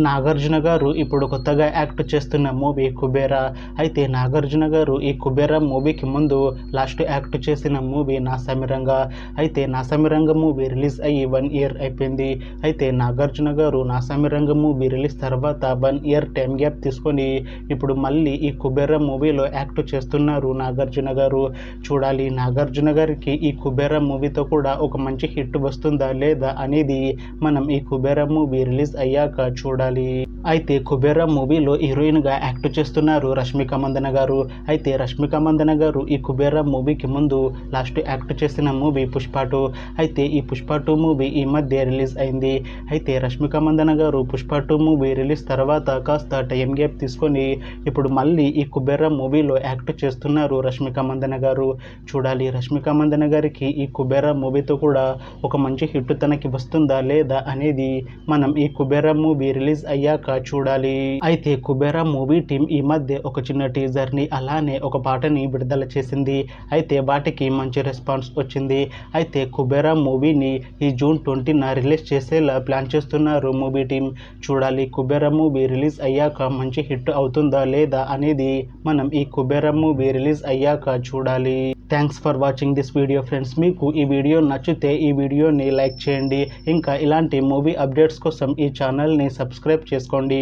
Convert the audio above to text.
నాగార్జున గారు ఇప్పుడు కొత్తగా యాక్ట్ చేస్తున్న మూవీ కుబేరా. అయితే నాగార్జున గారు ఈ కుబేరా మూవీకి ముందు లాస్ట్ యాక్ట్ చేసిన మూవీ నాసామిరంగ. అయితే నాసామిరంగ మూవీ రిలీజ్ అయ్యి 1 ఇయర్ అయిపోయింది. అయితే నాగార్జున గారు నాసామిరంగ మూవీ రిలీజ్ తర్వాత 1 ఇయర్ టైం గ్యాప్ తీసుకొని ఇప్పుడు మళ్ళీ ఈ కుబేరా మూవీలో యాక్ట్ చేస్తున్నారు నాగార్జున గారు. చూడాలి నాగార్జున గారికి ఈ కుబేరా మూవీతో కూడా ఒక మంచి హిట్ వస్తుందా లేదా అనేది మనం ఈ కుబేరా మూవీ రిలీజ్ అయ్యాక చూడాలి. అయితే కుబేరా మూవీలో హీరోయిన్ గా యాక్ట్ చేస్తున్నారు రష్మిక మందన గారు. అయితే రష్మిక మందన గారు ఈ కుబేరా మూవీకి ముందు లాస్ట్ యాక్ట్ చేసిన మూవీ పుష్ప 2. అయితే ఈ పుష్ప 2 మూవీ ఈ మధ్య రిలీజ్ అయింది. అయితే రష్మిక మందన గారు పుష్ప 2 మూవీ రిలీజ్ తర్వాత కాస్త టైం గ్యాప్ తీసుకొని ఇప్పుడు మళ్ళీ ఈ కుబేరా మూవీలో యాక్ట్ చేస్తున్నారు రష్మిక మందన గారు. చూడాలి రష్మిక మందన గారికి ఈ కుబేరా మూవీతో కూడా ఒక మంచి హిట్ తనకి వస్తుందా లేదా అనేది మనం ఈ కుబేరా మూవీ రిలీజ్ అయ్యాక చూడాలి. అయితే కుబేరా మూవీ టీం ఈ మధ్య ఒక చిన్న టీజర్ ని అలానే ఒక పాటని విడుదల చేసింది. అయితే వాటికి మంచి రెస్పాన్స్ వచ్చింది. అయితే కుబేరా మూవీని ఈ జూన్ 20న రిలీజ్ చేసేలా ప్లాన్ చేస్తున్నారు మూవీ టీం. చూడాలి కుబేరా మూవీ రిలీజ్ అయ్యాక మంచి హిట్ అవుతుందా లేదా అనేది మనం ఈ కుబేరా మూవీ రిలీజ్ అయ్యాక చూడాలి. Thanks for watching this video friends. మీకు ఈ వీడియో నచ్చితే ఈ వీడియోని లైక్ చేయండి. ఇంకా ఇలాంటి మూవీ అప్డేట్స్ కోసం ఈ ఛానల్ని సబ్స్క్రైబ్ చేసుకోండి.